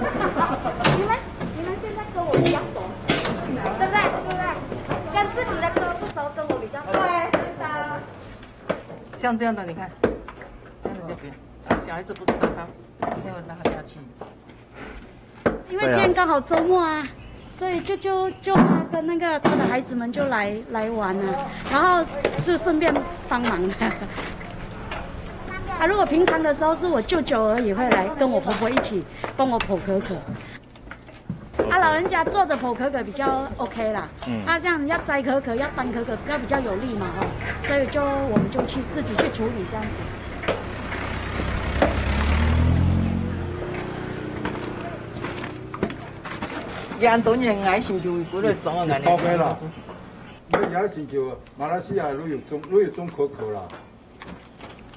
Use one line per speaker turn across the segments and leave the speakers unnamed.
你们现在跟我比较熟，对不对？对不对？跟自己的歌不熟，跟我比较熟。对，真的。
像这样的，你看，这样的就不要。小孩子不知道他，就让他下去。
因为今天刚好周末啊。所以就他跟那个他的孩子们就来玩了，然后就顺便帮忙了。啊，如果平常的时候是我舅舅而已会来跟我婆婆一起帮我剖可可。啊，老人家坐着剖可可比较 OK 啦。啊，像要摘可可要搬可可要比较有力嘛哈，所以我们就自己去处理这样子。
眼多年爱心就过来种啊，
高飞啦，你也是就马来西亚旅游种可可啦。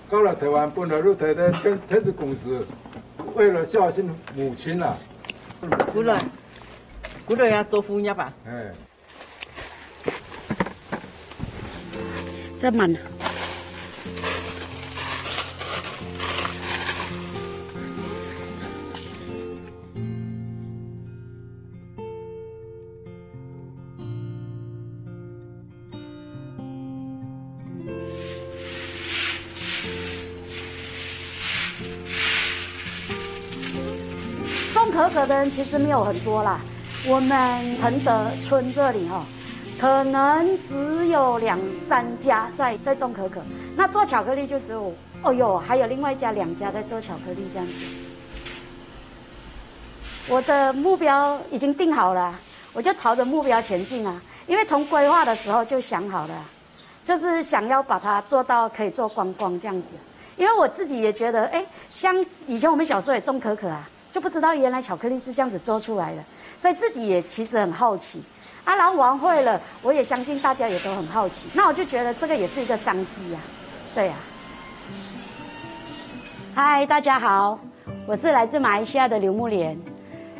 到了台湾，本来你台的天子公司为了孝敬母亲啦。
过来要做副业吧。
哎。
这满了。种可可的人其实没有很多啦，我们承德村这里哈，可能只有2、3家在种可可。那做巧克力就只有，还有另外2家在做巧克力这样子。我的目标已经定好了，我就朝着目标前进啊。因为从规划的时候就想好了，就是想要把它做到可以做观光这样子。因为我自己也觉得，像以前我们小时候也种可可啊。就不知道原来巧克力是这样子做出来的，所以自己也其实很好奇啊。然后玩会了，我也相信大家也都很好奇。那我就觉得这个也是一个商机啊，对呀。嗨，大家好，我是来自马来西亚的刘木莲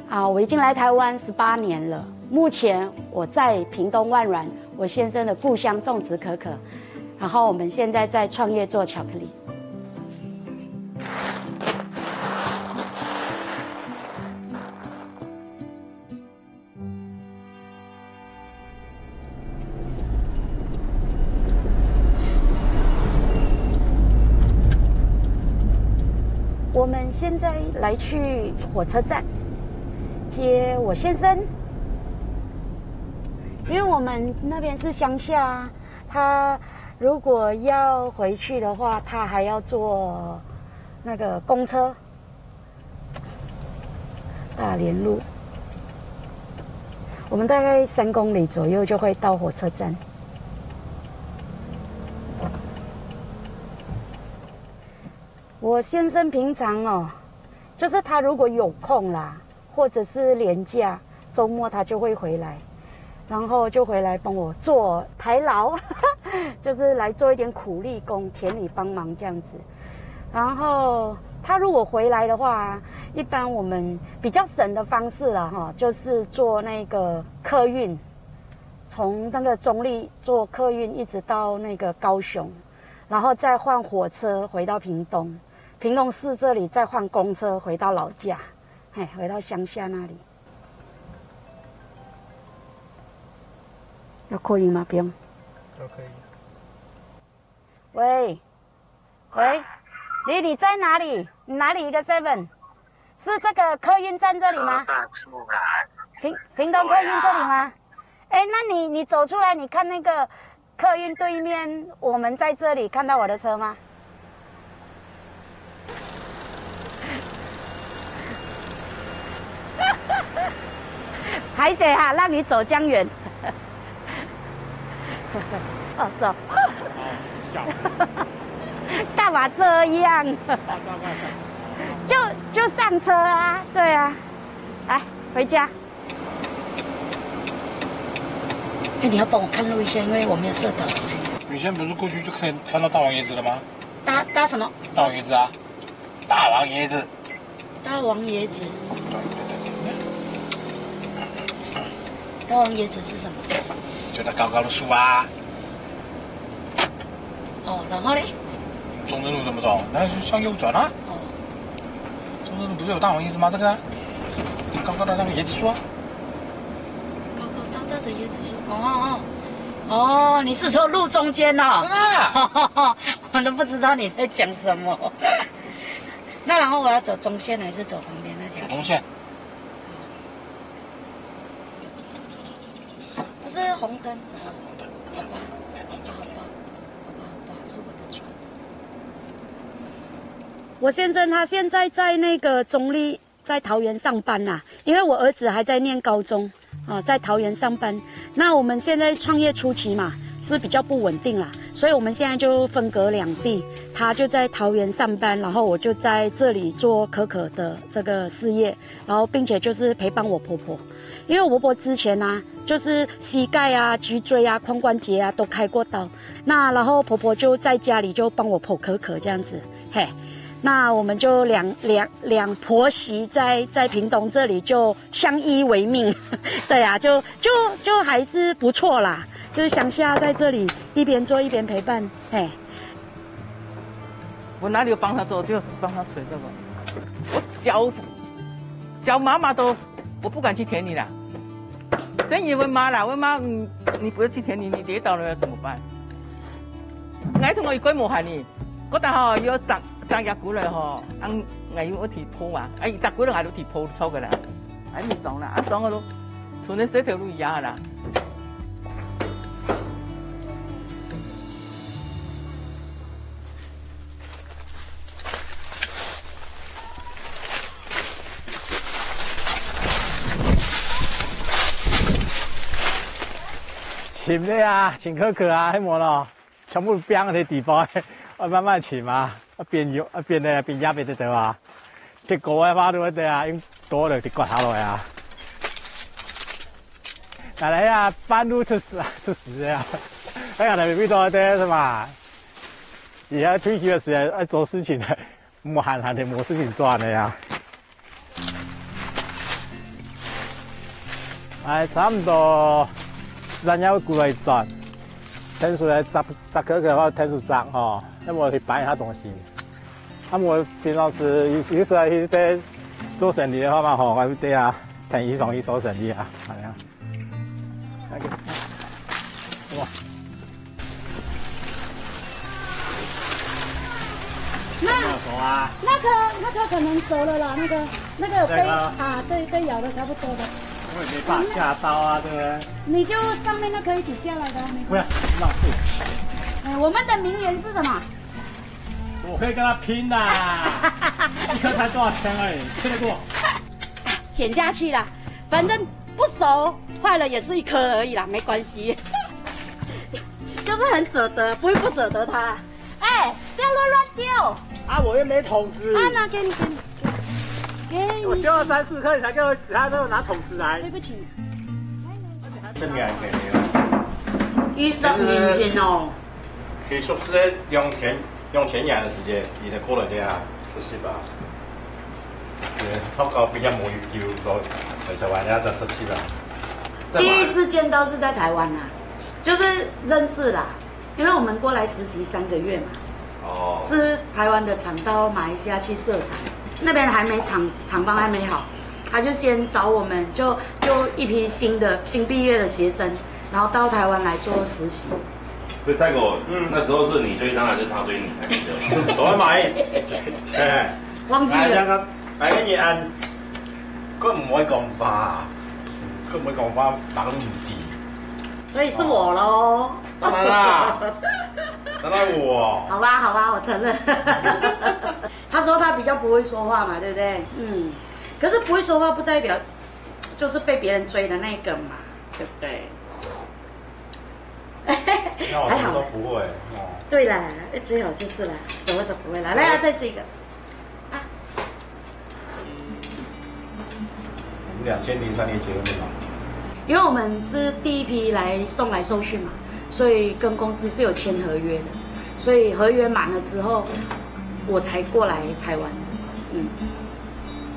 啊，我已经来台湾18年了。目前我在屏东万峦，我先生的故乡种植可可，然后我们现在在创业做巧克力。我们现在来去火车站接我先生，因为我们那边是乡下，他如果要回去的话，他还要坐那个公车，大连路，我们大概3公里左右就会到火车站。我先生平常就是他如果有空啦，或者是连假周末他就会回来，然后就回来帮我做台劳，就是来做一点苦力工，田里帮忙这样子。然后他如果回来的话，一般我们比较省的方式啦就是坐那个客运，从那个中立坐客运一直到那个高雄，然后再换火车回到屏东。屏东市这里再换公车回到老家，回到乡下那里。要扩音吗？不用。
都可以。
喂，你在哪里？你哪里一个 7？ 是这个客运站这里吗？屏东客运这里吗？那你走出来，你看那个客运对面，我们在这里看到我的车吗？还得让你走江远。走。干嘛这样？就上车啊，对啊，来回家。你要帮我看路一下，因为我没有设导。
以前不是过去就可以看到大王椰子了吗？
搭什么？
大王椰子啊，大王椰子。
大王椰子。大王椰子是什么？
就那高高的树啊。
然后嘞？
中正路怎么走？那就向右转啊。中正路不是有大王椰子吗？这个。高高的那个椰子树啊。
高高大大的椰子树。哦，你是说路中间哦？我都不知道你在讲什么。那然后我要走中线还是走旁边那条？
中线。
不是红灯。
是红灯。
好吧，是我的错。我先生他现在在那个中立，在桃园上班啦，因为我儿子还在念高中啊，在桃园上班。那我们现在创业初期嘛，是比较不稳定啦，所以我们现在就分隔两地，他就在桃园上班，然后我就在这里做可可的这个事业，然后并且就是陪伴我婆婆，因为我婆婆之前啊，就是膝盖啊、脊椎啊、髋关节啊都开过刀，那然后婆婆就在家里就帮我剖可可这样子，嘿。那我们就两婆媳在屏东这里就相依为命，对啊，就还是不错啦。就是乡下在这里一边做一边陪伴，嘿。
我哪里有帮他做，就帮他捶这个。我脚麻麻都，我不敢去田里啦。生意问妈啦，问妈，你不要去田里，你跌倒了要怎么办？挨同我一鬼无害呢，嗰搭吼要摘叶骨来吼，挨要一提鋪啊，摘骨来挨到提鋪抽个啦，挨咪撞啦，撞我都，從你洗條路牙啦。
浸的啊，浸可可啊，迄么咯，全部冰喺地包，我慢慢浸啊，边摇边咧边压边得得啊，啲果啊花都得啊，用多了啲骨头落啊。奶奶呀，半路出事啊！哎呀，那边遇到的是嘛？以前退休的时候爱做事情的，冇闲闲的冇事情做的呀。哎，差唔多。咱要过来摘，天数来摘可可或天数摘吼，那么去摆下东西。我平常时有时候去在做生意的话嘛吼，我对啊，听一手生意啊，好样。哇！
那个可能熟了啦，那个被啊，对，被咬的差不多的。
我也没办法下刀啊，对不对？
你就上面那颗一起下来的，
不要浪费钱。
我们的名言是什么？
我可以跟他拼啦，一颗才多少钱而已，吃得过。
剪下去啦，反正不熟，坏了也是一颗而已啦，没关系。就是很舍得，不会不舍得它。哎，不要乱丢。
啊，我又没桶子。
啊，拿给你。
我丢了3、4颗，你才给我，他给我拿桶子来。
对不起。
真嘅係
20年前哦。
其實是用田養嘅時間，而係過來啲啊，17吧。透過比較冇叫到台灣呀，就17啦。
第一次見到是在台灣啦，就是認識啦，因為我們過來實習3個月嘛。哦。是台灣的廠到馬來西亞去設廠。那邊還沒廠房還沒好，他就先找我們，就一批新畢業的學生，然後到台灣來做實習。
所以泰國，那時候是你追他還是他追你？
我買，
忘記了。
買嘅嘢按，佢唔可以講花，佢唔可以講花，打都唔掂。
所以是我咯。
當然啦，當然我。
好吧，我承認。他說他比較不會說話嘛，對不對？嗯。可是不會說話不代表就是被別人追的那個嘛，對不對？
那我什麼都不會。
對啦，最好就是啦，什麼都不會啦。來啊，再吃一個。啊。
我們2003年結婚的嘛。
因為我們是第一批來送來受訓嘛，所以跟公司是有簽合約的，所以合約滿了之後，我才過來台灣的。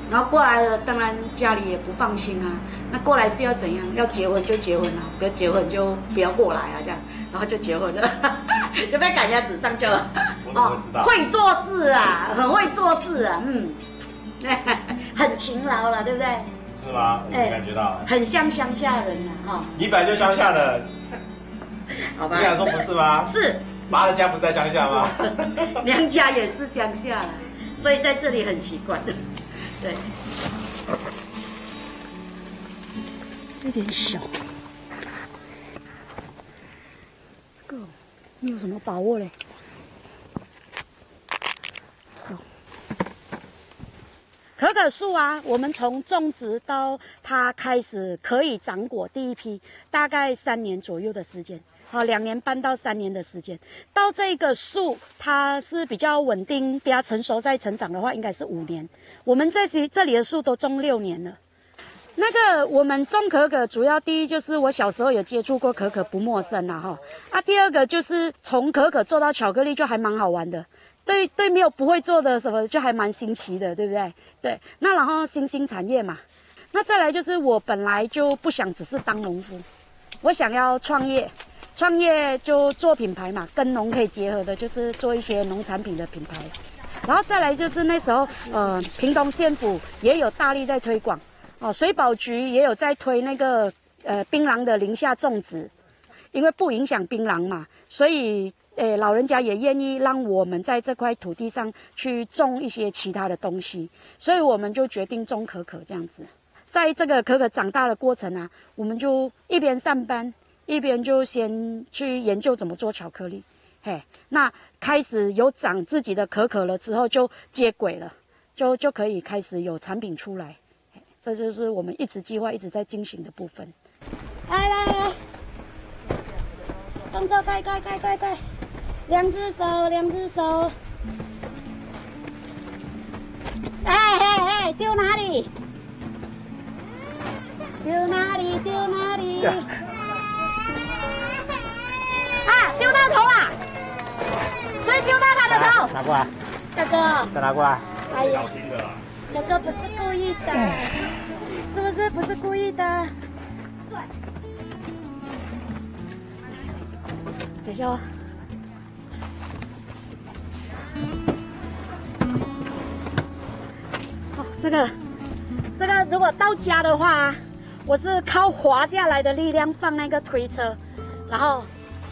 然後過來了，當然家裡也不放心啊。那過來是要怎樣？要結婚就結婚啊，不要結婚就不要過來啊，這樣，然後就結婚了，就被趕下紙上就會做事啊，很會做事啊，很勤勞了，對不對？
是吗？你感觉到？
很像乡下人啊，哈。
你本来就乡下人，
好吧？
你敢说不是吗？
是。
妈的家不在乡下吗？
娘家也是乡下啦，所以在这里很习惯。对。有点小。这个没有什么把握嘞。可可树啊，我们从种植到它开始可以长果，第一批大概3年左右的时间，好，2年半到3年的时间。到这个树它是比较稳定，比较成熟再成长的话，应该是5年。我们这里的树都种6年了。那个我们种可可，主要第一就是我小时候有接触过可可，不陌生啦哈。第二个就是从可可做到巧克力，就还蛮好玩的。对，没有不会做的什么，就还蛮新奇的，对不对？对，那然后新兴产业嘛，那再来就是我本来就不想只是当农夫，我想要创业就做品牌嘛，跟农可以结合的，就是做一些农产品的品牌。然后再来就是那时候，屏东县府也有大力在推广，水保局也有在推那个槟榔的林下种植，因为不影响槟榔嘛，所以。老人家也愿意让我们在这块土地上去种一些其他的东西，所以我们就决定种可可这样子。在这个可可长大的过程啊，我们就一边上班，一边就先去研究怎么做巧克力。那开始有长自己的可可了之后，就接轨了，就可以开始有产品出来。这就是我们一直计划一直在进行的部分。来，动作快！两只手，哎，丢哪里？丢到头了，所以丢到他的头。
拿过来，
哥哥，
再拿过来。
哎呀，哥哥不是故意的，是不是？不是故意的。等一下哦。这个如果到家的话，我是靠滑下来的力量放那个推车，然后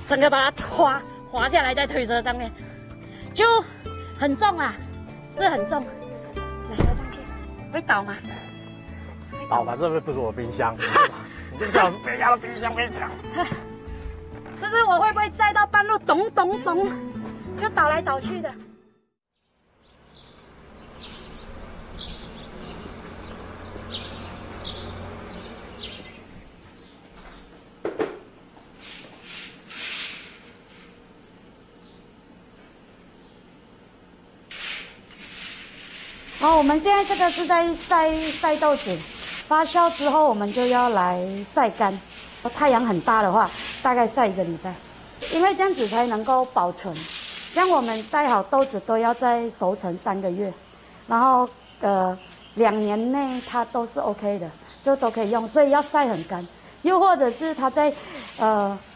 整个把它滑下来在推车上面，就很重啊，是很重。来上去，会倒吗？
倒，反正不是我冰箱，你就叫是别家的冰箱，跟你讲。
就是我会不会载到半路，咚，就倒来倒去的。我们现在这个是在晒豆子，发酵之后我们就要来晒干。太阳很大的话，大概晒1个礼拜，因为这样子才能够保存。像我们晒好豆子都要再熟成3个月，然后2年内它都是 OK 的，就都可以用，所以要晒很干。又或者是它在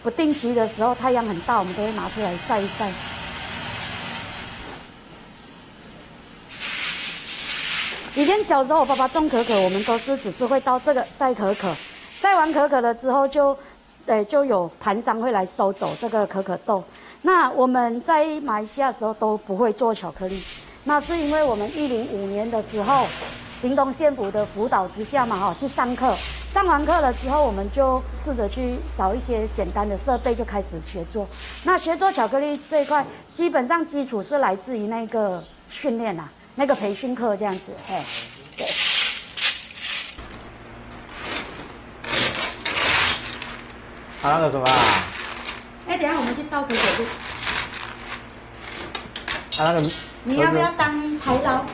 不定期的时候，太阳很大，我们都会拿出来晒一晒。以前小时候，我爸爸种可可，我们都是只是会到这个晒可可，晒完可可了之后就有盘商会来收走这个可可豆。那我们在马来西亚的时候都不会做巧克力，那是因为我们105年的时候，屏东县府的辅导之下嘛，去上课，上完课了之后，我们就试着去找一些简单的设备，就开始学做。那学做巧克力这一块，基本上基础是来自于那个训练啊。那个培训课这样子，对。
那个什么啊？
等一下我们去倒可可去。
那个
你要不要当台刀？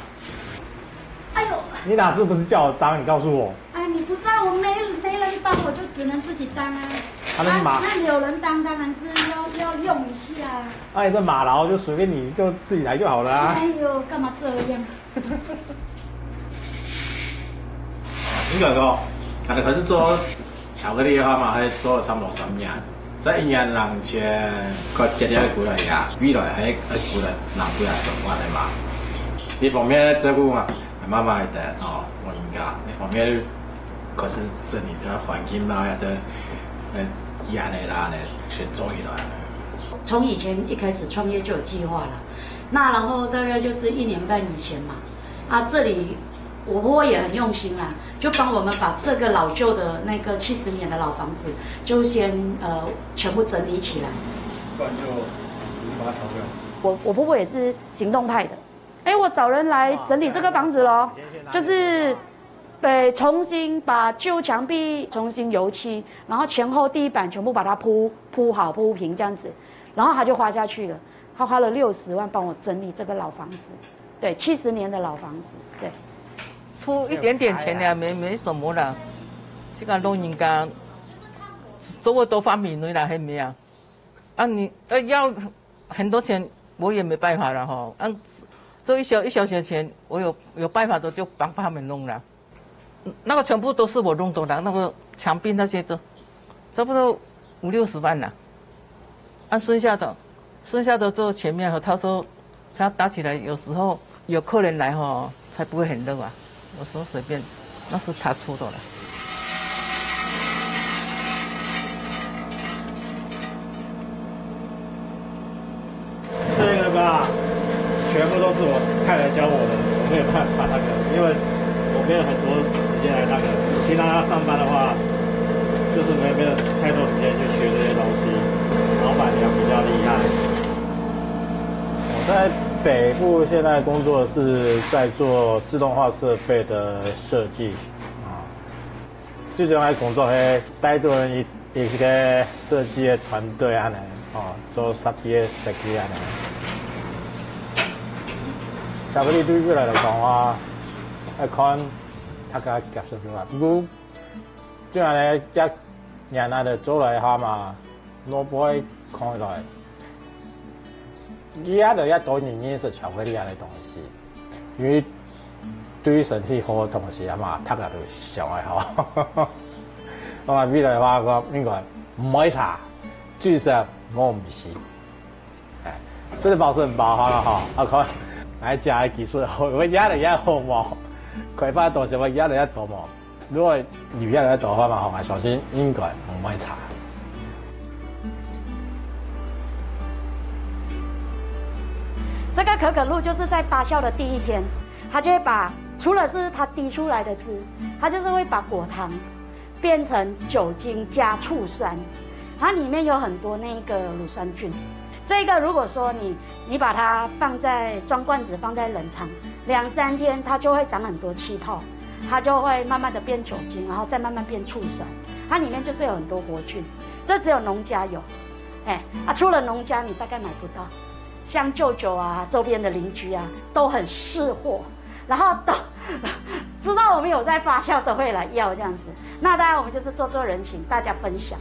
哎呦！
你哪次不是叫我当？你告诉我。
你不在，我没人帮，我就只能自己当啊。那有人当，当然是要用一下。
那你这马劳就随便你就自己来就好了啊。
哎呦，干嘛这样？
你讲讲，可是做巧克力的话嘛，还做了差不多3年，这1年2000个节点过来呀，未来还过来2几10万的嘛。呢方面照顧嘛，係媽媽嘅我應該呢方面可是这里的环境啦，的演的啦呢，全做起来了。
从以前一开始创业就有计划了，那然后大概就是1年半以前嘛，这里我婆婆也很用心啦，就帮我们把这个老旧的那个70年的老房子，就先全部整理起来。
不然就把它调掉。
我婆婆也是行动派的，我找人来整理这个房子咯，就是重新把旧墙壁重新油漆，然后前后地板全部把它铺好铺平这样子，然后他就花下去了，他花了60万帮我整理这个老房子，对，70年的老房子，对，
出一点点钱了，没什么啦，这个老人家做我多方面的啦，还没啊，你要很多钱我也没办法了哈，这一小些钱我有办法的就帮他们弄了。那个全部都是我弄的了，那个墙壁那些差不多50-60万了。剩下的之后前面他说他搭起来，有时候有客人来才不会很热啊。有时候随便，那是他出的了。
这个吧，全部都是我太太教我的，我没有办法那个，因为我没有很多时间来那个。平常要上班的话，就是没有太多时间去学这些东西。老板娘比较厉害。我在北部现在工作是在做自动化设备的设计最重要的工作是带动一个设计的团队安尼做设计的设计安尼。巧克力对我来讲话，看他个夹出来，不过这样呢，一年来的做来下嘛，我不会看来。也就要多认识巧克力啊的东西，因为对于身体好的东西嘛，读下就上爱好。我话未来话我应该唔可以查，至少我唔是。吃饱是很饱好了哈，看来加的技术好，我也就也好嘛，开发东西我也就也多嘛。如果你也就多话嘛，我相信应该唔可以查。
这个可可露就是在发酵的第一天，它就会把除了是它滴出来的汁，它就是会把果糖变成酒精加醋酸，它里面有很多那个乳酸菌。这个如果说你把它放在装罐子放在冷藏2-3天，它就会长很多气泡，它就会慢慢的变酒精，然后再慢慢变醋酸。它里面就是有很多活菌，这只有农家有，除了农家你大概买不到。像舅舅啊，周边的邻居啊，都很识货，然后都知道我们有在发酵，都会来要这样子。那当然，我们就是做人情，大家分享。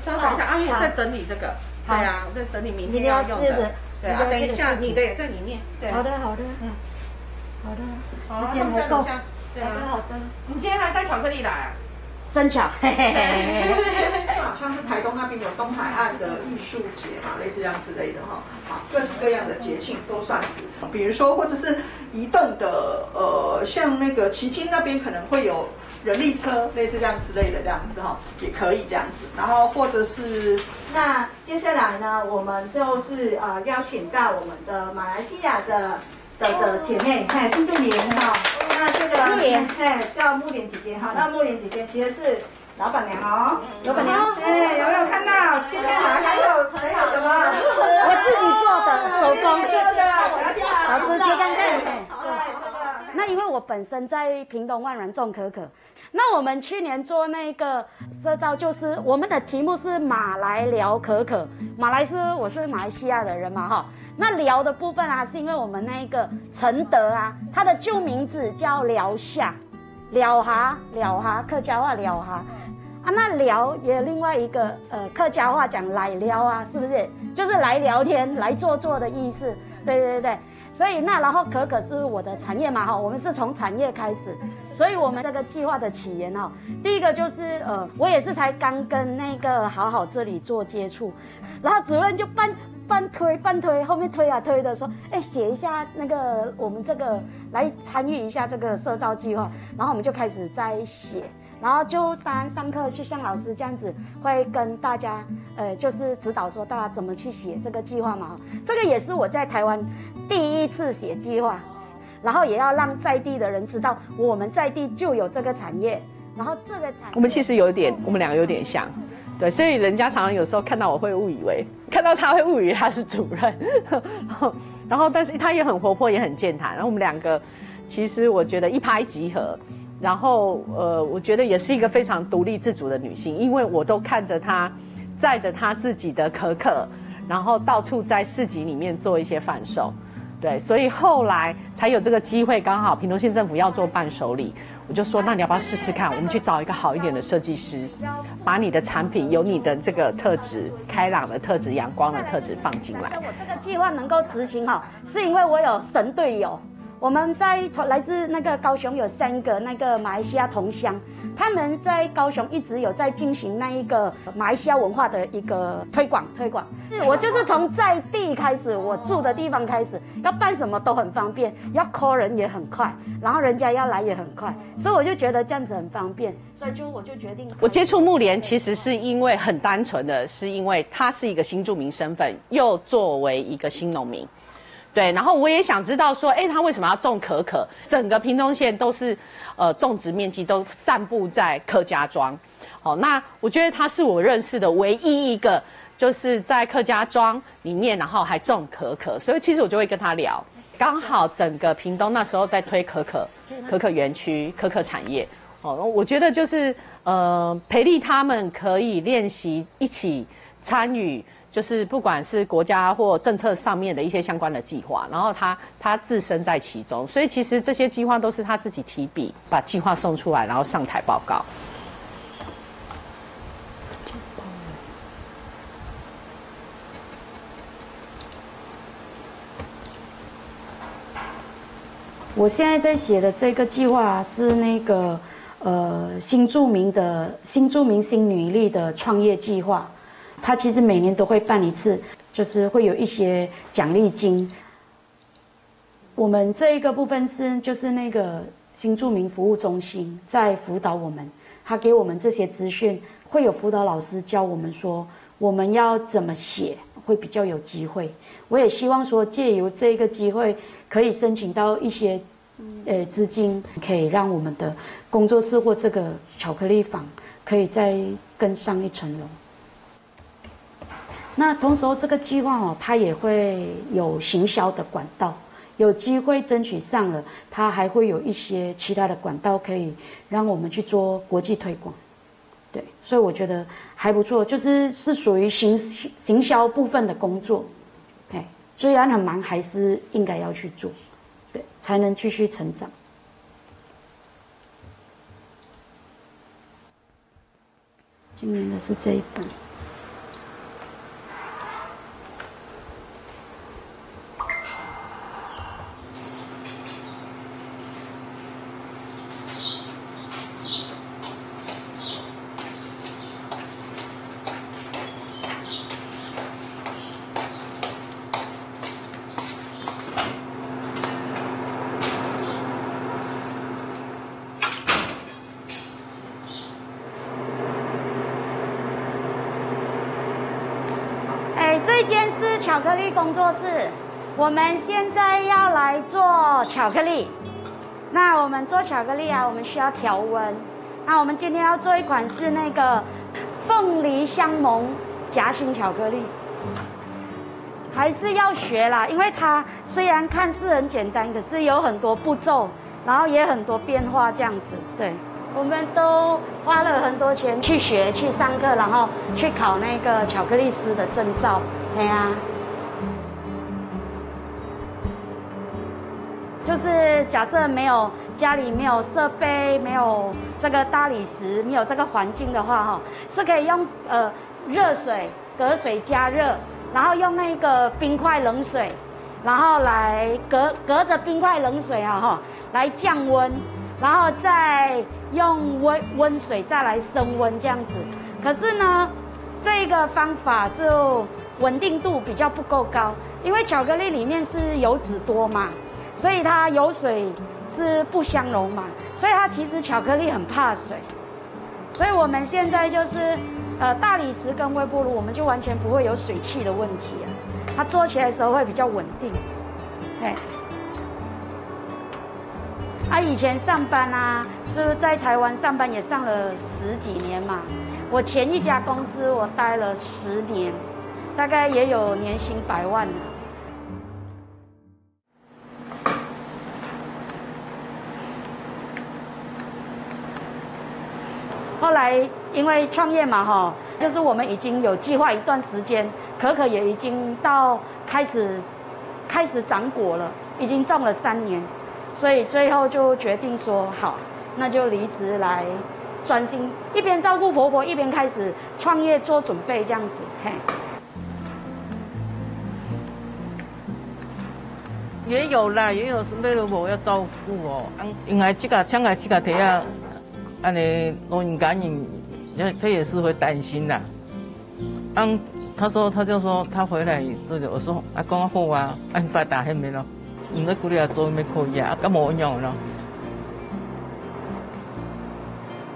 稍等一下，阿玉在整理这个，对啊，我在整理明天要用的，对啊，等一下你的也在里面，对，
好的，
好的，
时间不够，
对啊，好的，你今天还带巧克力来啊？
生巧，
好像是台东那边有东海岸的艺术节嘛，类似这样之类的哈，好，各式各样的节庆都算是，比如说或者是移动的，像那个旗津那边可能会有人力车，类似这样之类的这样子哈，也可以这样子，然后或者是
那接下来呢，我们就是邀请到我们的马来西亚的姐妹，新住民哈，那这个木莲，叫木莲姐姐哈，那木莲姐姐其实是老板娘哦，老板娘，有没有看到今天还有什么？
我自己做的，手工做的，老师切看看。
对，这个。
那因为我本身在屏东万峦种可可，那我们去年做那个社造，就是我们的题目是马来寮可可。我是马来西亚的人嘛哈。那寮的部分啊，是因为我们那个承德啊，它的旧名字叫寮下，寮哈，客家话寮哈。啊，那聊也有另外一个客家话讲来聊啊，是不是？就是来聊天、来坐的意思。对。所以然后可可是我的产业嘛哈，我们是从产业开始，所以我们这个计划的起源哈，第一个就是我也是才刚跟那个好好这里做接触，然后主任就半推，后面推的说，写一下那个我们这个来参与一下这个社造计划，然后我们就开始在写。然后就上课去像老师这样子，会跟大家就是指导说大家怎么去写这个计划嘛。这个也是我在台湾第一次写计划，然后也要让在地的人知道我们在地就有这个产业，然后这个产业
我们其实我们两个有点像，对，所以人家常常有时候看到我会误以为，看到他会误以为他是主任，然后但是他也很活泼，也很健谈，然后我们两个其实我觉得一拍即合。然后我觉得也是一个非常独立自主的女性，因为我都看着她载着她自己的可可，然后到处在市集里面做一些贩售，对，所以后来才有这个机会，刚好屏东县政府要做伴手礼，我就说那你要不要试试看，我们去找一个好一点的设计师，把你的产品有你的这个特质，开朗的特质、阳光的特质放进来。
我这个计划能够执行哈，是因为我有神队友。我们来自那个高雄有3个那个马来西亚同乡，他们在高雄一直有在进行那一个马来西亚文化的一个推广。我就是从在地开始，我住的地方开始，要办什么都很方便，要 call 人也很快，然后人家要来也很快，所以我就觉得这样子很方便，所以我就决定。
我接触木莲其实是因为很单纯的，是因为他是一个新住民身份，又作为一个新农民。对，然后我也想知道说，他为什么要种可可？整个屏东县都是，种植面积都散布在客家庄。那我觉得他是我认识的唯一一个，就是在客家庄里面，然后还种可可，所以其实我就会跟他聊。刚好整个屏东那时候在推可可园区、可可产业。我觉得就是培力他们可以练习一起参与。就是不管是国家或政策上面的一些相关的计划，然后他自身在其中，所以其实这些计划都是他自己提笔把计划送出来，然后上台报告。
我现在在写的这个计划是那个新住民新女力的创业计划。他其实每年都会办一次，就是会有一些奖励金。我们这一个部分就是那个新住民服务中心在辅导我们，他给我们这些资讯，会有辅导老师教我们说我们要怎么写会比较有机会。我也希望说借由这个机会可以申请到一些资金，可以让我们的工作室或这个巧克力坊可以再更上一层楼。那同时这个计划它也会有行销的管道，有机会争取上了，它还会有一些其他的管道可以让我们去做国际推广。对，所以我觉得还不错，是属于行销部分的工作。虽然很忙，还是应该要去做，对，才能继续成长。今年的是这一本。这间是巧克力工作室，我们现在要来做巧克力。那我们做巧克力啊，我们需要调温。那我们今天要做一款是那个凤梨香檬夹心巧克力，还是要学啦，因为它虽然看似很简单，可是有很多步骤，然后也很多变化这样子。对，我们都花了很多钱去学、去上课，然后去考那个巧克力师的证照。对呀，就是假设家里没有设备，没有这个大理石，没有这个环境的话，哈，是可以用热水隔水加热，然后用那个冰块冷水，然后来隔着冰块冷水哈来降温，然后再用温水再来升温这样子。可是呢，这个方法就稳定度比较不够高，因为巧克力里面是油脂多嘛，所以它油水是不相容嘛，所以它其实巧克力很怕水。所以我们现在就是大理石跟微波炉，我们就完全不会有水汽的问题啊，它做起来的时候会比较稳定。以前上班啊，是不是在台湾上班也上了10几年嘛？我前一家公司我待了10年，大概也有年薪100万了。后来因为创业嘛，就是我们已经有计划一段时间，可可也已经到开始长果了，已经种了3年，所以最后就决定说好，那就离职来专心，一边照顾婆婆，一边开始创业做准备这样子。
也有啦，也有什么我要照顾哦，因为这个提啊。安尼老人家他也是会担心啦。他就说他回来之后，我说讲好啊，你发达迄面咯，唔得鼓励啊做咩可以啊，咁冇用咯。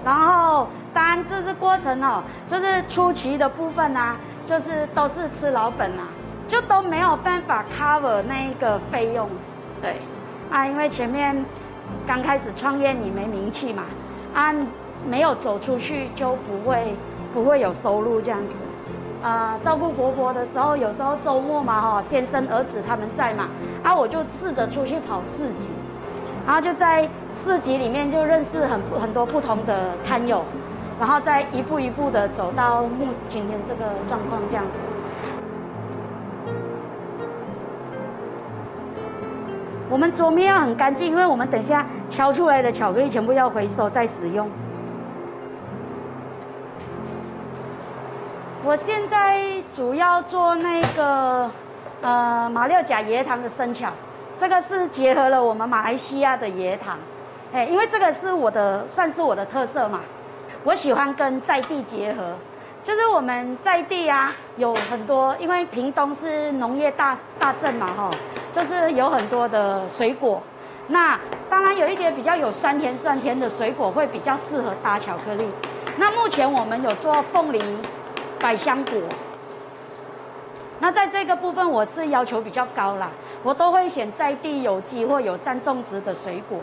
然后当然这是过程哦，就是初期的部分啊，就是都是吃老本啊，就都没有办法 cover 那一个费用。对，因为前面刚开始创业你没名气嘛。没有走出去就不会有收入这样子。照顾婆婆的时候，有时候周末嘛，先生儿子他们在嘛，我就试着出去跑市集，然后就在市集里面就认识很多不同的摊友，然后再一步一步的走到今天这个状况这样子。我们桌面要很干净，因为我们等一下敲出来的巧克力全部要回收再使用。我现在主要做那个马六甲椰糖的生巧，这个是结合了我们马来西亚的椰糖，因为这个是算是我的特色嘛，我喜欢跟在地结合。就是我们在地啊，有很多，因为屏东是农业大镇嘛，就是有很多的水果。那当然有一点比较有酸甜的水果会比较适合搭巧克力。那目前我们有做凤梨、百香果。那在这个部分我是要求比较高啦，我都会选在地有机或友善种植的水果。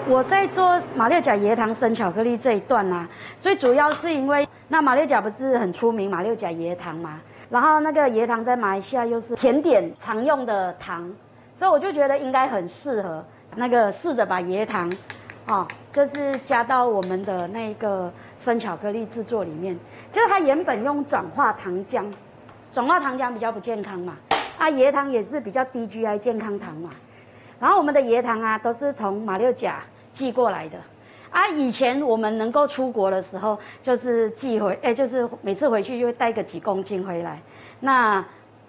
我在做马六甲椰糖生巧克力这一段啊，最主要是因为那马六甲不是很出名马六甲椰糖嘛，然后那个椰糖在马来西亚又是甜点常用的糖，所以我就觉得应该很适合试着把椰糖，就是加到我们的那个生巧克力制作里面，就是它原本用转化糖浆，转化糖浆比较不健康嘛，椰糖也是比较低 GI 健康糖嘛。然后我们的椰糖啊，都是从马六甲寄过来的，以前我们能够出国的时候，就是就是每次回去就会带个几公斤回来。那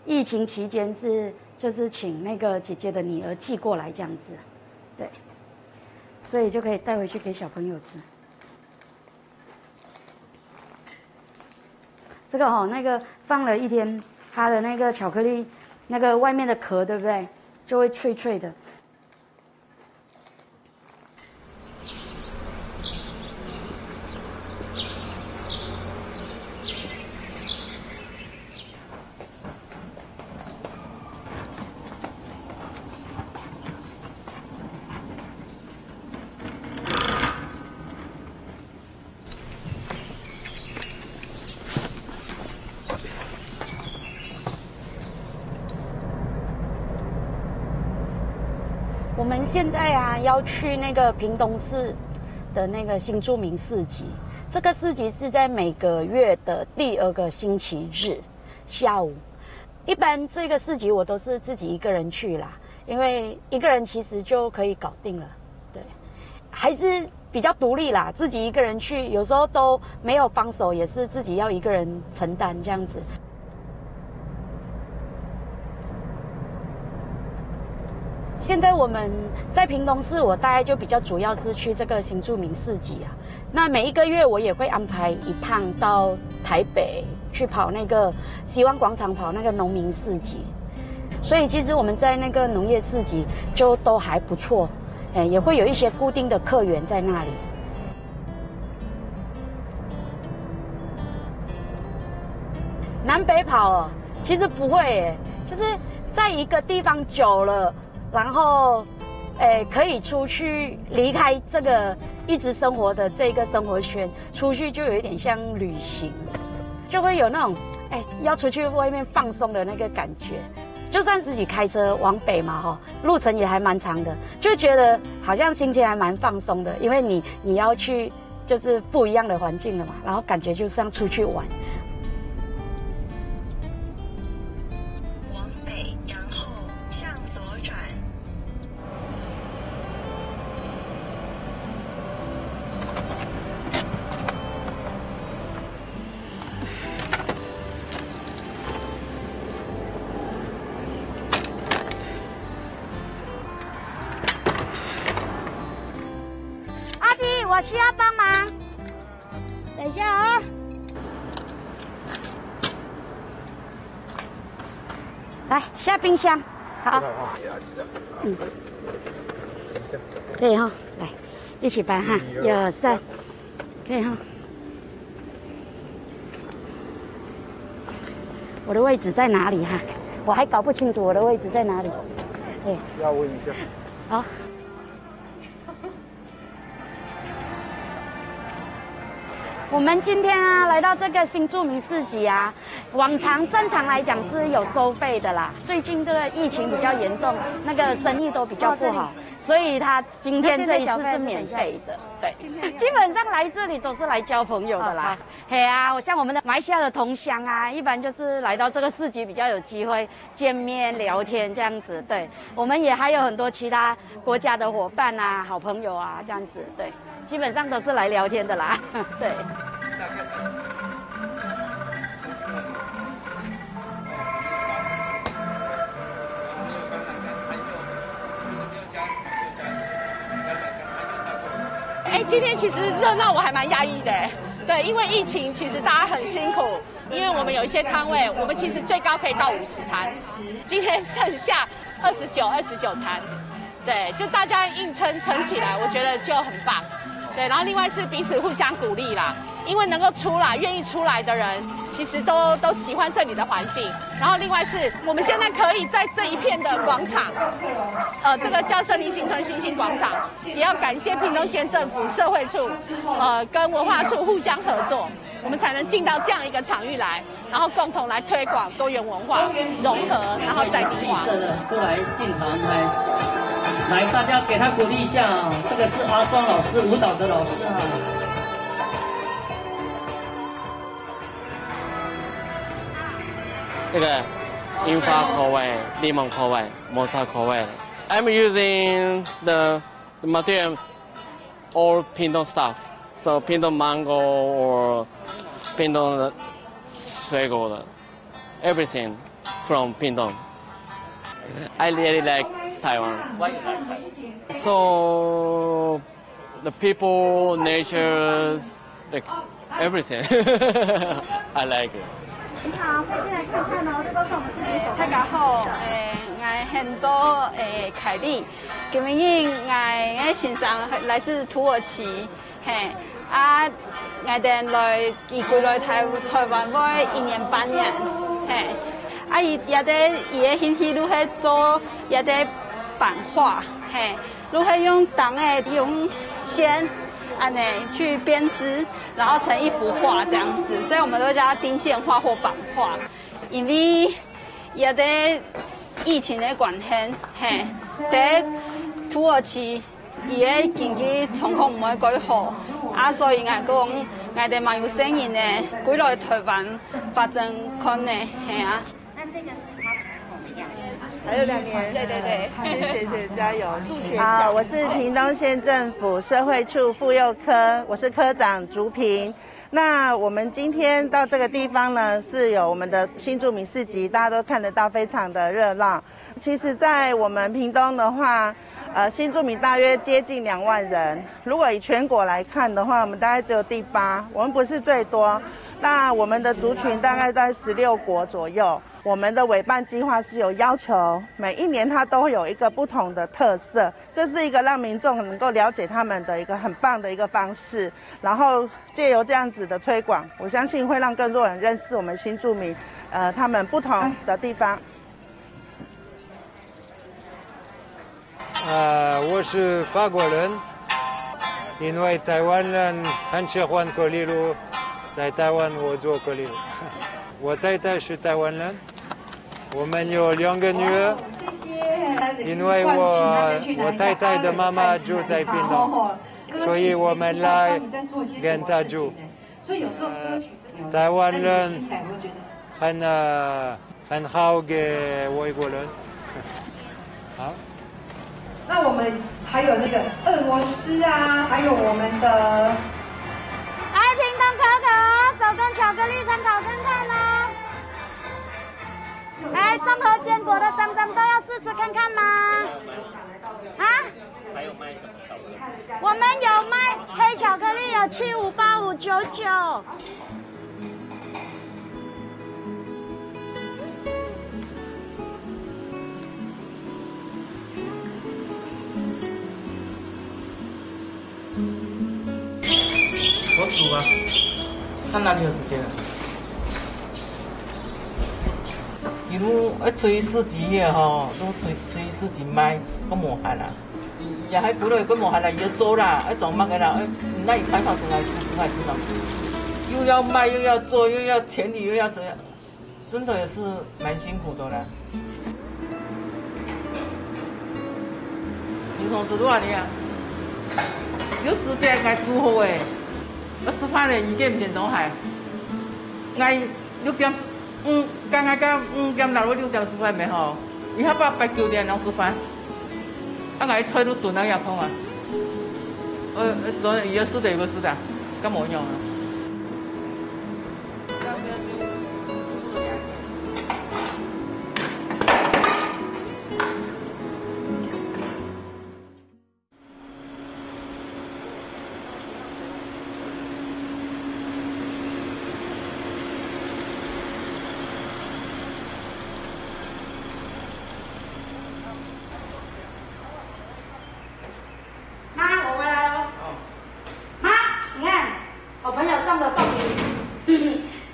疫情期间就是请那个姐姐的女儿寄过来这样子，对，所以就可以带回去给小朋友吃。这个那个放了1天，它的那个巧克力那个外面的壳，对不对？就会脆脆的。们现在啊要去那个屏东市的那个新住民市集，这个市集是在每个月的第2个星期日下午。一般这个市集我都是自己一个人去啦，因为一个人其实就可以搞定了。对，还是比较独立啦，自己一个人去，有时候都没有帮手，也是自己要一个人承担这样子。现在我们在屏东市，我大概就比较主要是去这个新住民市集啊。那每一个月我也会安排一趟到台北去跑那个希望广场，跑那个农民市集。所以其实我们在那个农业市集就都还不错，也会有一些固定的客源在那里。南北跑哦，其实不会就是在一个地方久了。然后，可以出去离开这个一直生活的这个生活圈，出去就有一点像旅行，就会有那种要出去外面放松的那个感觉。就算自己开车往北嘛，路程也还蛮长的，就觉得好像心情还蛮放松的，因为你要去就是不一样的环境了嘛，然后感觉就像出去玩。我需要帮忙，等一下啊！来下冰箱，好，可以哈，来一起搬哈，1、2、3，可以哈。我的位置在哪里哈？我还搞不清楚我的位置在哪里。对，
要问一下。
好。我们今天啊来到这个新住民市集啊，往常正常来讲是有收费的啦。最近这个疫情比较严重，那个生意都比较不好，所以他今天这一次是免费的。对，基本上来这里都是来交朋友的啦。嘿啊，像我们的马来西亚的同乡啊，一般就是来到这个市集比较有机会见面聊天这样子。对，我们也还有很多其他国家的伙伴啊、好朋友啊这样子。对。基本上都是来聊天的啦，对。
今天其实热闹我还蛮压抑的，对，因为疫情其实大家很辛苦，因为我们有一些摊位，我们其实最高可以到50摊，今天剩下29摊，对，就大家硬撑起来，我觉得就很棒。对，然后另外是彼此互相鼓励啦，因为能够出来、愿意出来的人，其实都喜欢这里的环境。然后另外是我们现在可以在这一片的广场，这个叫胜利新村新兴广场，也要感谢屏东县政府社会处，跟文化处互相合作，我们才能进到这样一个场域来，然后共同来推广多元文化融合，然后在地化。
都来进场来，大家给他鼓励一下啊！这个是阿双老师，舞蹈的老师啊。
这个樱花口味、柠檬口味、抹茶口味。I'm using the materials all Pindong stuff, so Pindong mango or Pindong 水果的 everything from Pindong. I really like Taiwan.
Why you like Taiwan?
So the people, nature, like everything. I like it.
你好，快进来看看哦，这都是我们自己手。
大家好，我现做凯莉，今日我先生来自土耳其，嘿，我哋来移居来台湾要1年半年，嘿，伊嘅兴趣如何做也得版画，嘿，如何用用线。按呢去编织，然后成一幅画这样子，所以我们都叫它钉线画或版画。因为也得疫情的关系，嘿，在土耳其伊个经济状况唔会改好，所以讲我哋蛮有生意呢，归来台湾发展可能系啊。
那这个是他传统的样子。
还有2年。
对，
谢谢，加油，祝学校。
好，我是屏东县政府社会处妇幼科，我是科长竹萍。那我们今天到这个地方呢，是有我们的新住民市集，大家都看得到，非常的热闹。其实，在我们屏东的话，新住民大约接近2万人。如果以全国来看的话，我们大概只有第8，我们不是最多。那我们的族群大概在16国左右。我们的委办计划是有要求，每一年它都会有一个不同的特色，这是一个让民众能够了解他们的一个很棒的一个方式。然后借由这样子的推广，我相信会让更多人认识我们新住民，他们不同的地方。
我是法国人，因为台湾人很喜欢可丽露，在台湾我做可丽露。我太太是台湾人，我们有2个女儿，因为我太太的妈妈住在屏东，所以我们来跟她住。台湾人很好给外国人。好。
那我们还有那个俄罗斯啊，还有我们的。
来，屏东可可手工巧克力参考看看哦。来，综合坚果的张张都要试吃看看吗？啊？还有卖什么巧克力？我们有卖黑巧克力，有758599。
我煮啊，看哪里有时间啊？一路出去市集嘅吼，都出去市集卖，个无限啦。也喺古来个无限啦，要做啦，做乜嘅啦？那你采访出来是吗？又要卖，又要做，又要田里，又要这样，真的也是蛮辛苦的啦。你同事多少年啊？有时间爱煮好诶。我吃饭嘞，2點唔前倒係，嗌6點，剛剛到5點到6點吃飯未好，以後8、9點能吃飯，嗌菜都燉了要空啊，昨日有試的有個試的，咁冇用啊。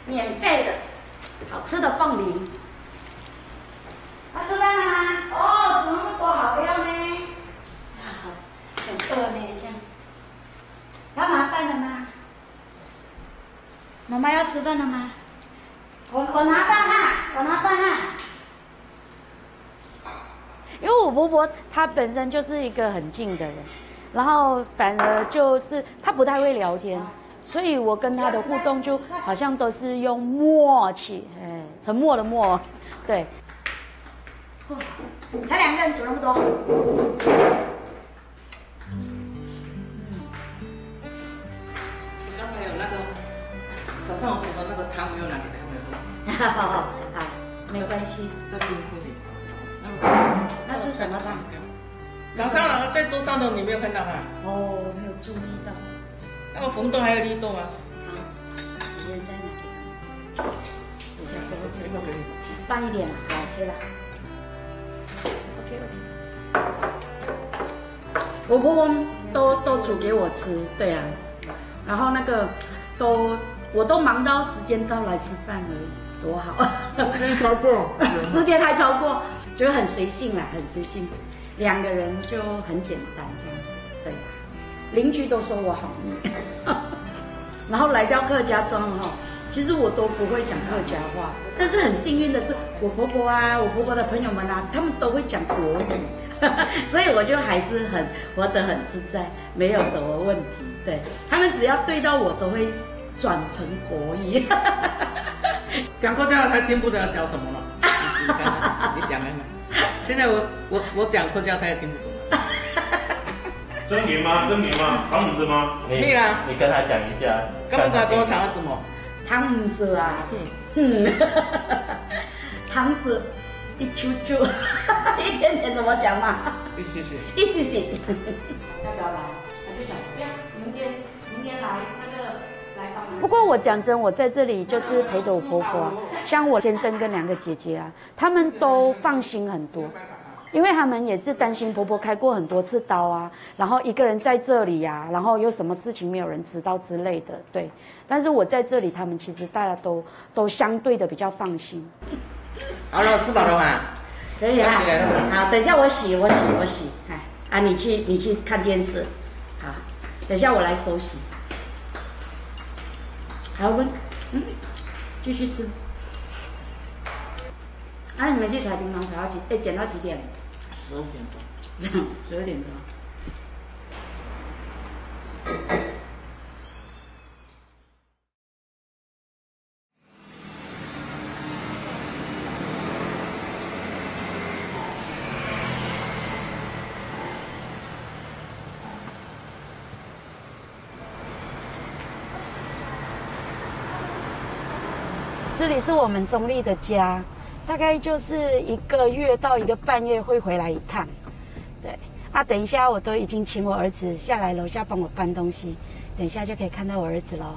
免费的，好吃的凤梨。吃饭了吗？哦，怎么那么多好料呢？很饿呢，这样。要拿饭了吗？妈妈要吃饭了吗？我拿饭啊，我拿饭啊。因为我婆婆她本身就是一个很静的人，然后反而就是她不太会聊天。所以我跟他的互动就好像都是用默契，沉默的默，对。才2个人煮那么多。
刚才有那个早上我煮的那个汤没有拿给他们喝。
好，没关系。
在冰库里。
那是什么汤？
早上然后在桌上的你没有看到吗？
哦，没有注意到。
那个红豆还有绿豆吗？
好，里面在哪里？等一下，这个可以。拌一点了，好 ，OK 了。OK。我婆婆都煮给我吃，对啊。然后那个我都忙到时间到来吃饭而已，多好。
时间超过。
时间还超过，就很随性啦，很随性。2个人就很简单这样子，对。邻居都说我好腻，然后来到客家庄哈，其实我都不会讲客家话，但是很幸运的是，我婆婆啊，我婆婆的朋友们啊，他们都会讲国语，所以我就还是活得很自在，没有什么问题。对他们只要对到我，都会转成国语。
讲客家话他听不懂要讲什么了，你讲来嘛。现在我讲客家他也听不懂。
真名吗？唐姆斯吗？
对啊，
你跟他讲一下。
刚刚跟我谈了什么？
汤姆斯啊，汤姆斯一啾啾，一点点怎么讲嘛？
一些些，
一些些。要不要来？他就讲不要，明天来那个来帮忙。不过我讲真，我在这里就是陪着我婆婆，像我先生跟2个姐姐啊，他们都放心很多。因为他们也是担心婆婆开过很多次刀啊，然后一个人在这里啊，然后有什么事情没有人知道之类的，对。但是我在这里，他们其实大家都相对的比较放心。
好了，吃饱了吗？
可以啊。好，等一下我洗。哎，啊，你去看电视。好，等一下我来收洗。好温，继续吃。啊，你们去采槟榔采到剪到几点？12点钟。12点钟。这里是我们中立的家。大概就是1个月到1个半月会回来一趟，对啊，等一下我都已经请我儿子下来楼下帮我搬东西，等一下就可以看到我儿子咯。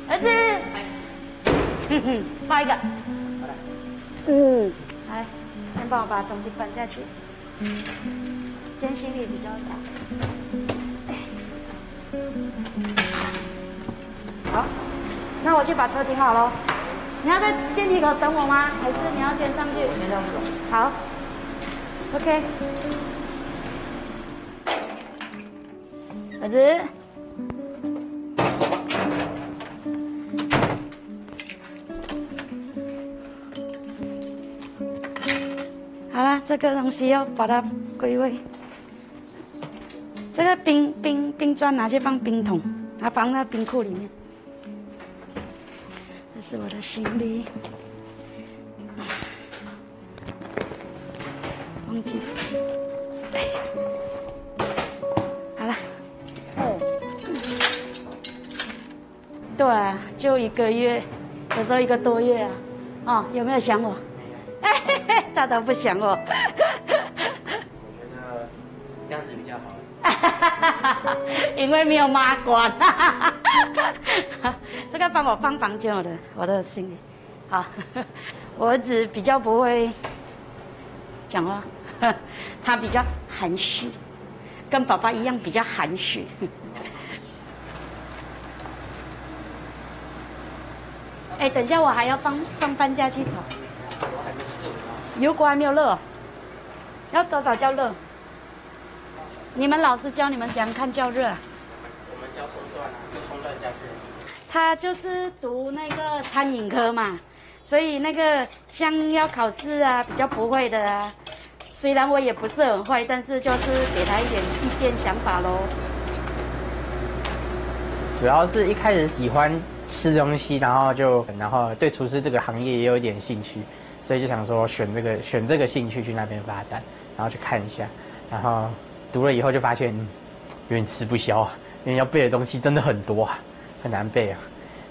儿子，抱一个，来。先帮我把东西搬下去，今天行李比较少。好，那我去把车停好咯。你要在电梯口等我吗？还是你要先上去？我先上去。好 ，OK。儿子。好了，这个东西要把它归位。这个冰砖拿去放冰桶，它放在冰库里面。这是我的行李，忘记了。哎，好了。对啊，就1个月，有时候1个多月啊。哦，有没有想我？他都不想我。
我觉得这样子比较好。
因为没有妈管。这个帮我放房间我的行李。好，我儿子比较不会讲话，他比较含蓄，跟爸爸一样比较含蓄。哎，等一下我还要放搬家去炒。油锅还没有热，要多少叫热？你们老师教你们怎样看叫热啊？
我们教葱段啊，就葱段下去。
他就是读那个餐饮科嘛，所以那个像要考试啊，比较不会的啊。虽然我也不是很会，但是就是给他一点意见想法咯。
主要是一开始喜欢吃东西，然后对厨师这个行业也有一点兴趣。所以就想说选这个兴趣去那边发展，然后去看一下，然后读了以后就发现有点吃不消啊，因为要背的东西真的很多啊，很难背啊。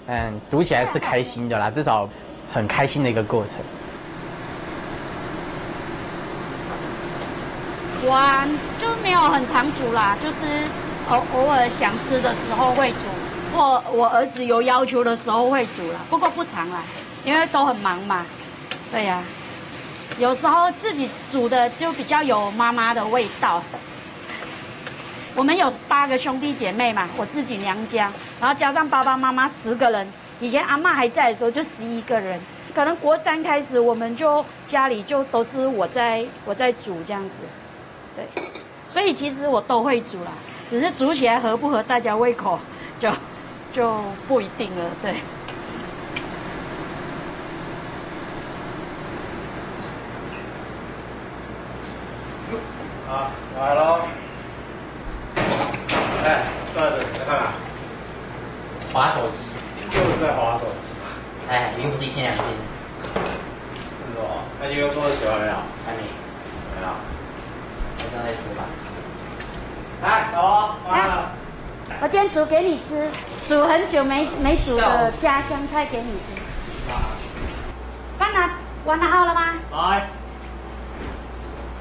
但读起来是开心的啦，至少很开心的一个过程。
我就没有很常煮啦，就是偶尔想吃的时候会煮，或我儿子有要求的时候会煮啦，不过不常啦，因为都很忙嘛。对呀，有时候自己煮的就比较有妈妈的味道。我们有8个兄弟姐妹嘛，我自己娘家，然后加上爸爸妈妈10个人。以前阿嬷还在的时候就11个人，可能国3开始，我们就家里就都是我在煮这样子。对，所以其实我都会煮啦，只是煮起来合不合大家胃口，就不一定了，对。
好，来喽。哎，坐在这里在干嘛？
滑手机。
就是在滑手机。
哎，又不是一天两天。
是哦，那你又做的喜欢没有？
还没。
没有。
我正在煮吧。
来，走哦，完了。
我今天煮给你吃，煮很久没煮的家乡菜给你吃。饭碗拿好了吗？
来。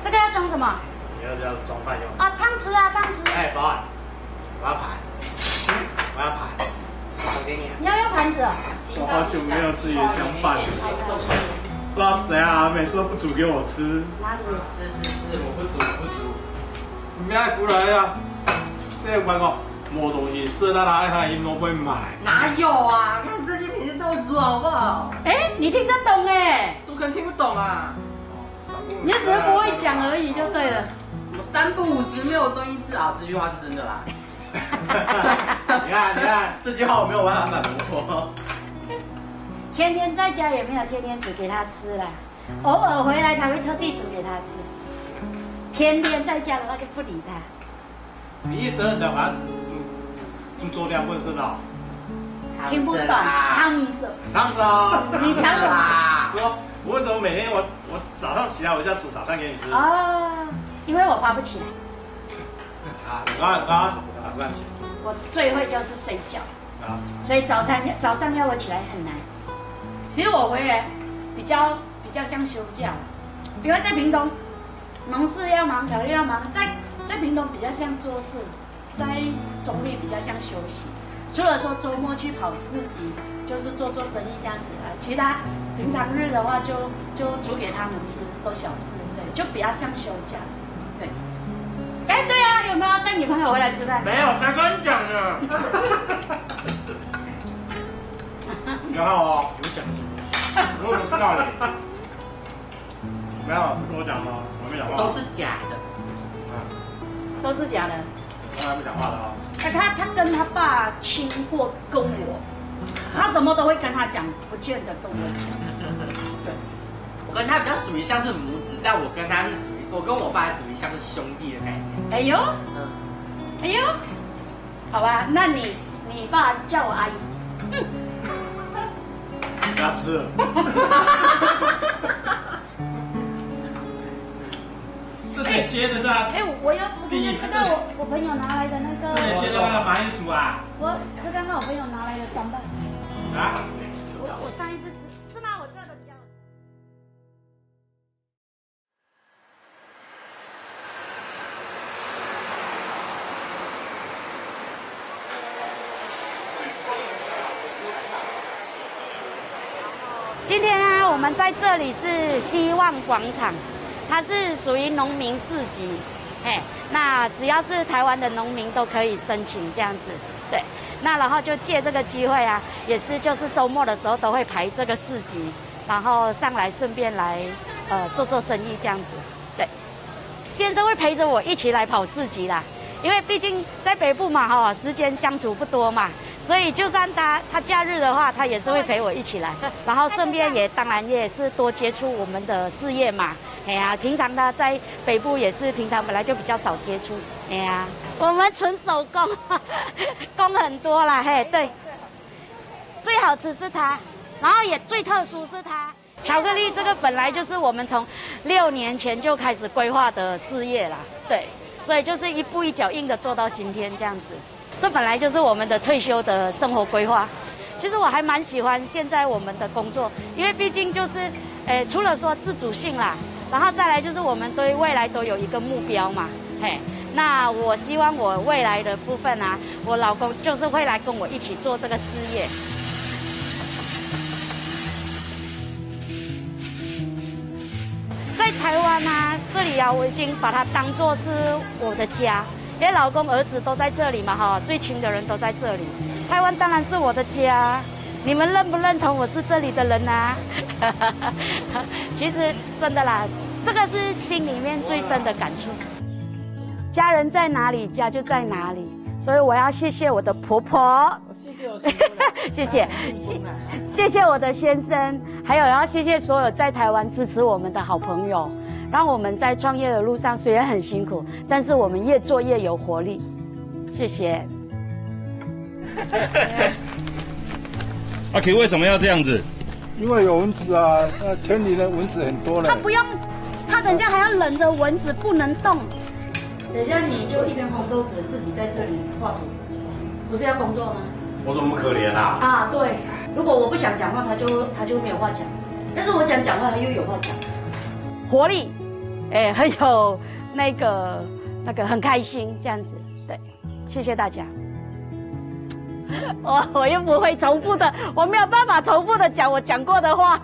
这个要装什么？
你要装饭用。
啊，汤匙啊，汤匙。
哎，保安，我要盘。我要盘。
我给你。
你要用盘子哦。
我好久没有吃椰浆饭了。不知道谁啊，每次都不煮给我吃。
哪里？
是，我不煮。
你明仔过来啊！这外国没东西吃，那他爱饮都会买。
哪有啊？看这些平时都煮好不好？
哎，你听得懂哎？
怎么可能听不懂啊？
你就只是不会讲而已就对了。
什么3不5时没有东西吃啊？这句话是真的啦。
你看，
这句话我没有办法反驳。
天天在家也没有天天煮给他吃啦，偶尔回来才会特地煮给他吃。天天在家的话就不理他。
你一真的讲完，煮做两份是吧？
听不懂，汤姆手。
你
讲什么？
我为什么每天我早上起来我就要煮早餐给你吃？
哦，因为我爬不起来。
啊，你刚刚什么爬不起来？
我最会就是睡觉。啊。所以早上要我起来很难。其实我回来比较像休假，因为在屏东，农事要忙，巧克力要忙，在屏东比较像做事，在中立比较像休息。除了说周末去跑市集，就是做生意这样子啊，其他平常日的话就煮给他们吃，都小事，对，就比较像休假，对。哎，对啊，有没有带女朋友回来吃饭？
没有，才跟你讲的。
你看哦，有讲什么？我怎么知道你？没有，跟我讲吗？我没讲话。
都是假的。
都是假的。
他还没讲话的啊。
哎，他跟他爸亲过，跟我，他什么都会跟他讲，不见得跟我讲。对，
我跟他比较属于像是母子，但我跟他是属于，我跟我爸属于像是兄弟的概念。
哎呦，哎呦，好吧，那你爸叫我阿姨。
不要吃了。这谁切的？这？
哎，我要吃看看这个我朋友拿来的那个。
这切的那个马铃薯啊？
我吃看看我朋友拿来的3瓣。
啊？
我上一次吃是吗？我这的比较。今天呢，我们在这里是希望广场。它是属于农民市集，嘿，那只要是台湾的农民都可以申请这样子，对。那然后就借这个机会啊，也是就是周末的时候都会排这个市集，然后上来顺便来做生意这样子，对。先生会陪着我一起来跑市集啦，因为毕竟在北部嘛哈，时间相处不多嘛，所以就算他假日的话，他也是会陪我一起来，然后顺便也当然也是多接触我们的事业嘛。哎呀，平常呢在北部也是平常本来就比较少接触。哎呀，我们纯手工，工很多啦，嘿，对。最好吃是它，然后也最特殊是它。巧克力这个本来就是我们从6年前就开始规划的事业啦，对，所以就是一步一脚印的做到今天这样子。这本来就是我们的退休的生活规划。其实我还蛮喜欢现在我们的工作，因为毕竟就是，除了说自主性啦。然后再来就是我们对未来都有一个目标嘛，嘿，那我希望我未来的部分啊，我老公就是会来跟我一起做这个事业。在台湾啊，这里啊，我已经把它当作是我的家，因为老公儿子都在这里嘛，哈，最亲的人都在这里。台湾当然是我的家。你们认不认同我是这里的人啊？其实真的啦，这个是心里面最深的感触。家人在哪里，家就在哪里。所以我要谢谢我的婆婆，谢谢我的先生，还有要谢谢所有在台湾支持我们的好朋友，让我们在创业的路上虽然很辛苦，但是我们越做越有活力。谢谢。
阿 Q 为什么要这样子？
因为有蚊子啊，那田里的蚊子很多了。
他不用，他等一下还要忍着蚊子不能动。
等一下你就一边烘豆子，自己在这里画图，不是要工作吗？
我怎么那么可怜啊？
啊，对，如果我不想讲话，他就没有话讲，但是我讲话，他又有话讲，活力，很有那个很开心这样子，对，谢谢大家。我又不会重复的，我没有办法重复的讲我讲过的话。